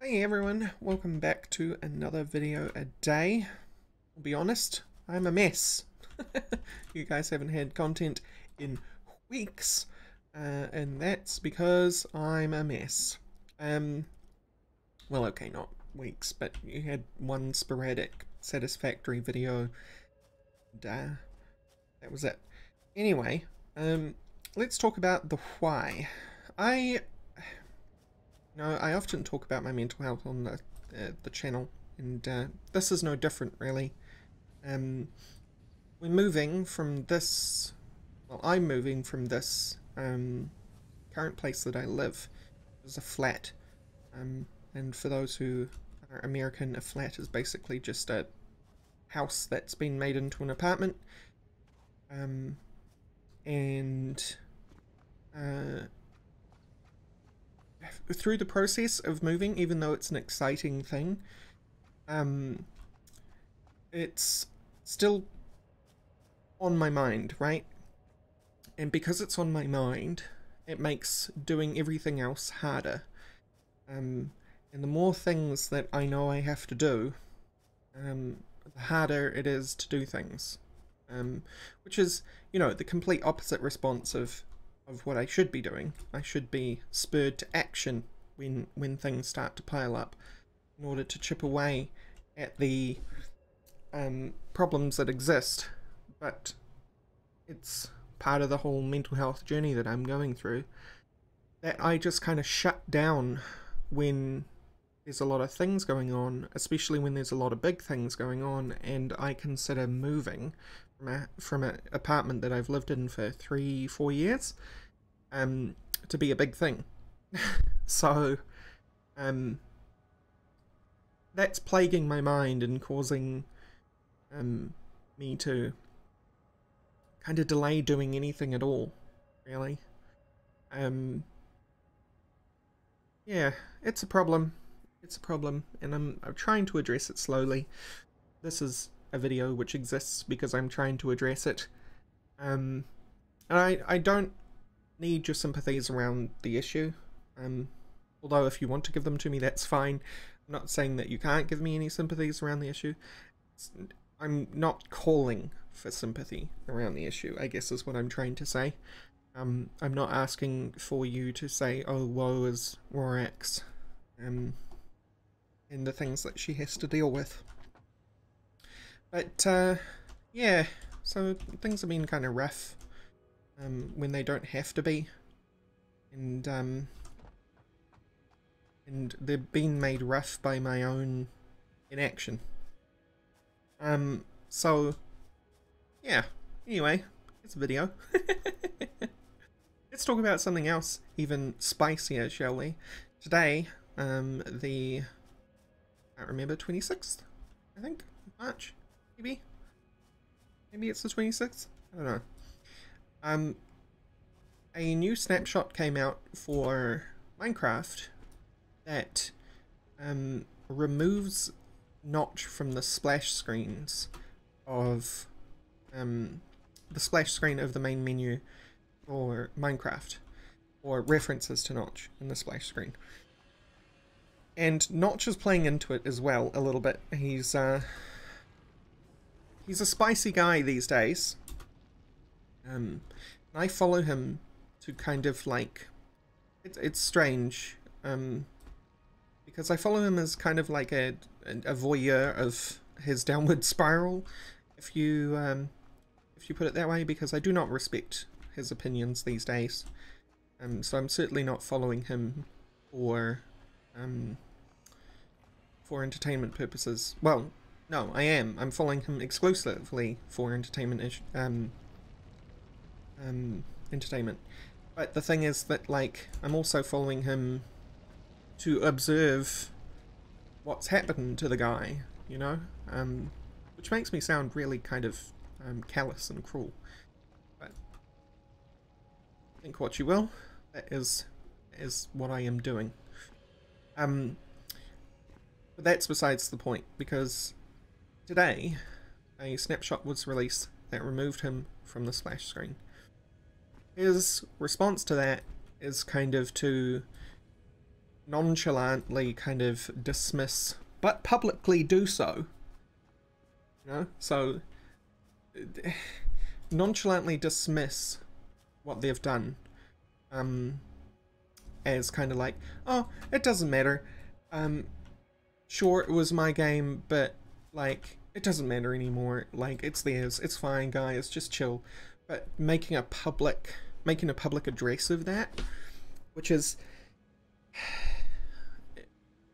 Hey everyone, welcome back to another video a day. I'll be honest, I'm a mess. You guys haven't had content in weeks, and that's because I'm a mess. Well, okay, not weeks, but you had one sporadic, satisfactory video, and that was it. Anyway, let's talk about the why. I often talk about my mental health on the channel, and this is no different, really. We're moving from this. Well, I'm moving from this current place that I live. It's a flat, and for those who are American, a flat is basically just a house that's been made into an apartment. And through the process of moving, even though it's an exciting thing, it's still on my mind, right? And because it's on my mind, it makes doing everything else harder. And the more things that I know I have to do, the harder it is to do things. Which is, the complete opposite response of what I should be doing. I should be spurred to action when things start to pile up in order to chip away at the problems that exist. But it's part of the whole mental health journey that I'm going through, that I just kind of shut down when there's a lot of things going on, especially when there's a lot of big things going on, and I consider moving from an apartment that I've lived in for 3-4 years to be a big thing. So that's plaguing my mind and causing me to kind of delay doing anything at all, really. Yeah, it's a problem. It's a problem, and I'm trying to address it slowly. This is a video which exists because I'm trying to address it. And I don't need your sympathies around the issue. Although if you want to give them to me, that's fine. I'm not saying that you can't give me any sympathies around the issue. I'm not calling for sympathy around the issue, I guess is what I'm trying to say. I'm not asking for you to say, oh, woe is Rorax, and the things that she has to deal with. But, yeah, so things have been kind of rough when they don't have to be. And they've been made rough by my own inaction. So, yeah, anyway, it's a video. Let's talk about something else even spicier, shall we? Today, I can't remember, 26th, I think, March, maybe it's the 26th, I don't know. A new snapshot came out for Minecraft that removes Notch from the splash screens of the splash screen of the main menu for Minecraft, or references to Notch in the splash screen. And Notch is playing into it as well a little bit. He's a spicy guy these days. I follow him to kind of like, it's strange, because I follow him as kind of like a voyeur of his downward spiral, if you put it that way, because I do not respect his opinions these days. So I'm certainly not following him for entertainment purposes. Well, no, I am. I'm following him exclusively for entertainment. Entertainment. But the thing is that, like, I'm also following him to observe what's happened to the guy, you know? Which makes me sound really kind of callous and cruel. But think what you will. That is what I am doing. But that's besides the point, because today a snapshot was released that removed him from the splash screen. His response to that is kind of to nonchalantly kind of dismiss, but publicly do so, you know, so nonchalantly dismiss what they've done, as kind of like, oh, it doesn't matter, sure, it was my game, but, like, it doesn't matter anymore, like, it's theirs, it's fine, guys, just chill. But making a public address of that, which is,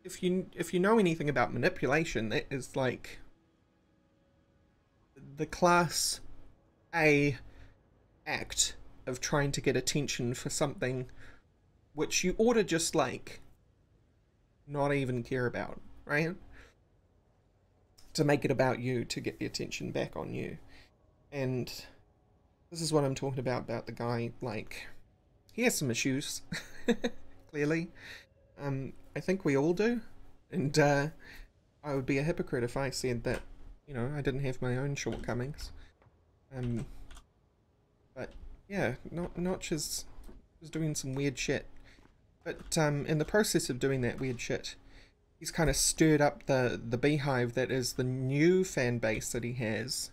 if you know anything about manipulation, that is like the class A act of trying to get attention for something which you ought to just, like, not even care about, right? To make it about you, to get the attention back on you. And this is what I'm talking about the guy, like, he has some issues, clearly. I think we all do, and I would be a hypocrite if I said that, you know, I didn't have my own shortcomings. But yeah, Notch is doing some weird shit. But in the process of doing that weird shit, he's kind of stirred up the beehive that is the new fan base that he has,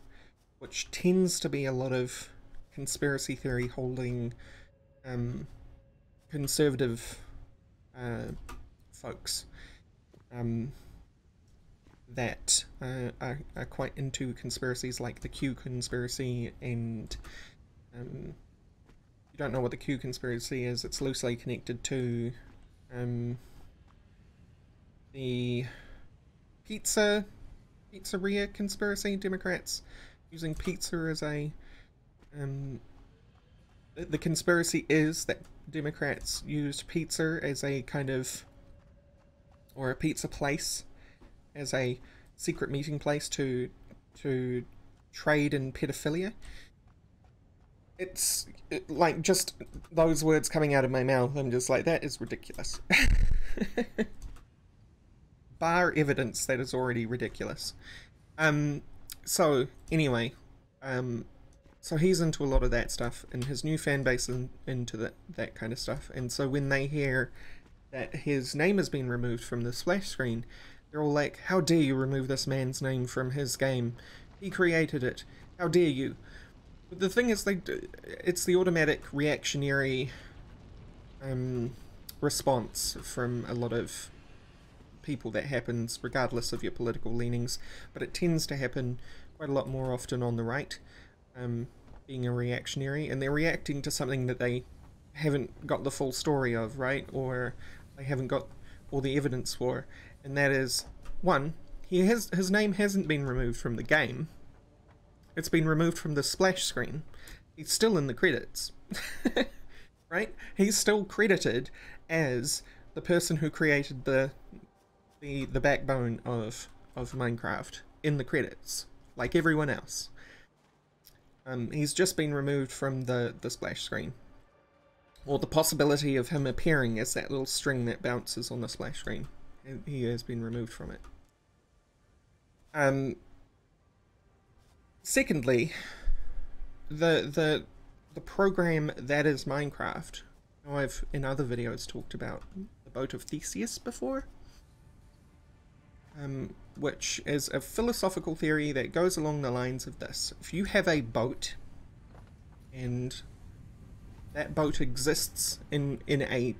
which tends to be a lot of conspiracy theory holding conservative folks that are quite into conspiracies like the Q conspiracy, and you don't know what the Q conspiracy is, it's loosely connected to the pizzeria conspiracy, Democrats using pizza as a the conspiracy is that Democrats used pizza as a kind of, or a pizza place as a secret meeting place to trade in pedophilia. It's like, just those words coming out of my mouth, I'm just like, that is ridiculous. Bar evidence that is already ridiculous. So anyway, so he's into a lot of that stuff, and his new fan base is into that kind of stuff. And so when they hear that his name has been removed from the splash screen, they're all like, how dare you remove this man's name from his game? He created it. How dare you? But the thing is, it's the automatic reactionary response from a lot of people that happens regardless of your political leanings, but it tends to happen quite a lot more often on the right, being a reactionary, and they're reacting to something that they haven't got the full story of, right? Or they haven't got all the evidence for, and that is, one, his name hasn't been removed from the game, it's been removed from the splash screen. He's still in the credits, right? He's still credited as the person who created the backbone of Minecraft in the credits, like everyone else. He's just been removed from the splash screen, or the possibility of him appearing as that little string that bounces on the splash screen. He has been removed from it. Secondly, the program that is Minecraft. Now, I've in other videos talked about the Boat of Theseus before, which is a philosophical theory that goes along the lines of this. If you have a boat, and that boat exists in a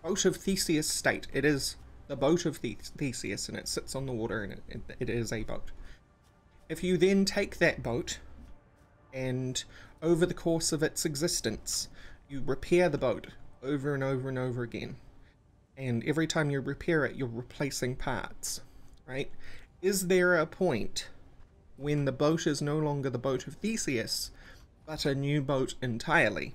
Boat of Theseus state, it is the Boat of Theseus, and it sits on the water, and it is a boat. If you then take that boat, and over the course of its existence, you repair the boat over and over and over again, and every time you repair it, you're replacing parts, right? Is there a point when the boat is no longer the Boat of Theseus, but a new boat entirely?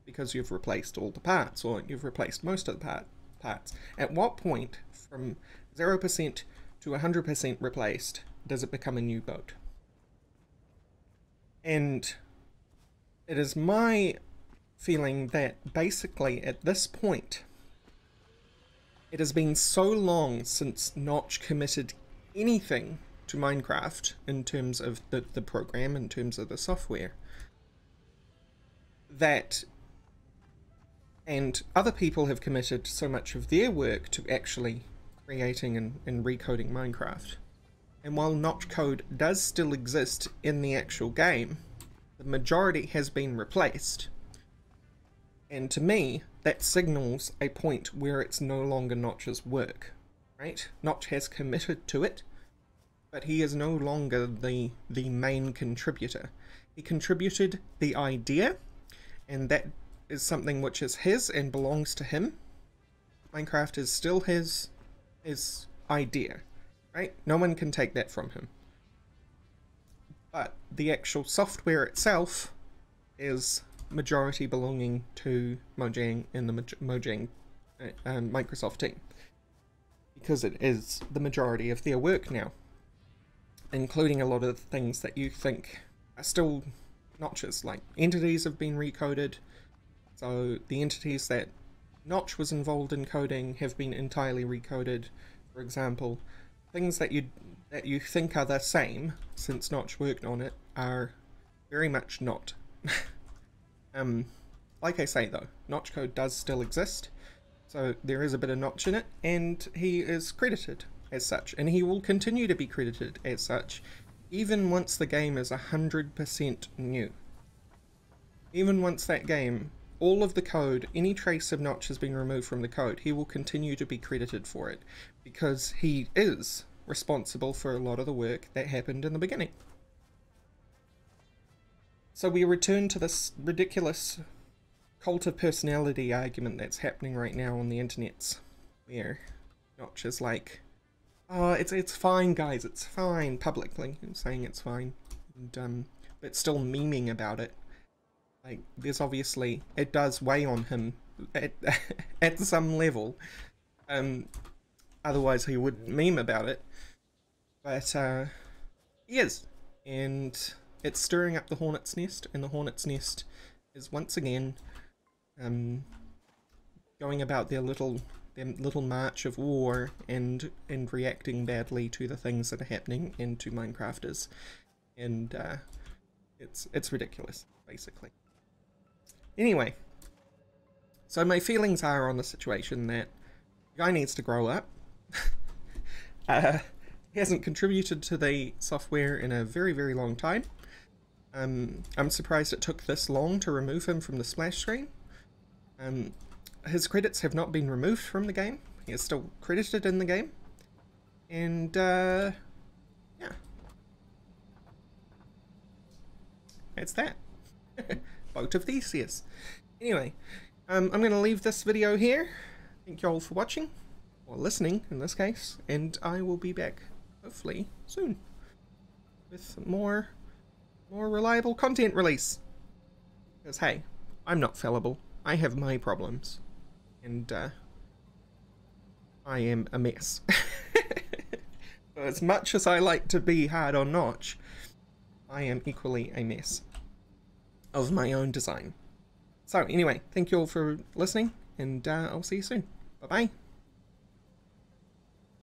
Because you've replaced all the parts, or you've replaced most of the parts. At what point, from 0% to 100% replaced, does it become a new boat? And it is my feeling that basically at this point, it has been so long since Notch committed anything to Minecraft in terms of the program, in terms of the software, that And other people have committed so much of their work to actually creating and recoding Minecraft. And while notch code does still exist in the actual game, the majority has been replaced. And to me, that signals a point where it's no longer Notch's work, right? Notch has committed to it, but he is no longer the main contributor. He contributed the idea, and that is something which is his and belongs to him. Minecraft is still his idea, right? No one can take that from him. But the actual software itself is majority belonging to Mojang and the Mojang Microsoft team, because it is the majority of their work now, including a lot of the things that you think are still Notch's, like entities have been recoded. So the entities that Notch was involved in coding have been entirely recoded. For example, things that you think are the same since Notch worked on it are very much not. Like I say though, Notch code does still exist, so there is a bit of Notch in it, and he is credited as such, and he will continue to be credited as such, even once the game is 100% new. Even once that game, all of the code, any trace of Notch has been removed from the code, he will continue to be credited for it, because he is responsible for a lot of the work that happened in the beginning. So we return to this ridiculous cult of personality argument that's happening right now on the internets, where Notch is like, oh, it's fine guys, it's fine, publicly saying it's fine, and, but still memeing about it. Like, there's obviously, it does weigh on him at some level, otherwise he would meme about it, but he is, and it's stirring up the hornet's nest, and the hornet's nest is once again going about their little march of war and reacting badly to the things that are happening and to Minecrafters, and it's ridiculous, basically. Anyway, so my feelings are on the situation that the guy needs to grow up. He hasn't contributed to the software in a very, very long time. I'm surprised it took this long to remove him from the splash screen. His credits have not been removed from the game. He is still credited in the game. And, yeah. That's that. Boat of Theseus. Anyway, I'm going to leave this video here. Thank you all for watching, or listening in this case, and I will be back, hopefully, soon, with more reliable content release. Because hey, I'm not fallible. I have my problems. And I am a mess. So as much as I like to be hard on Notch, I am equally a mess of my own design. So anyway, thank you all for listening, and I'll see you soon. Bye bye.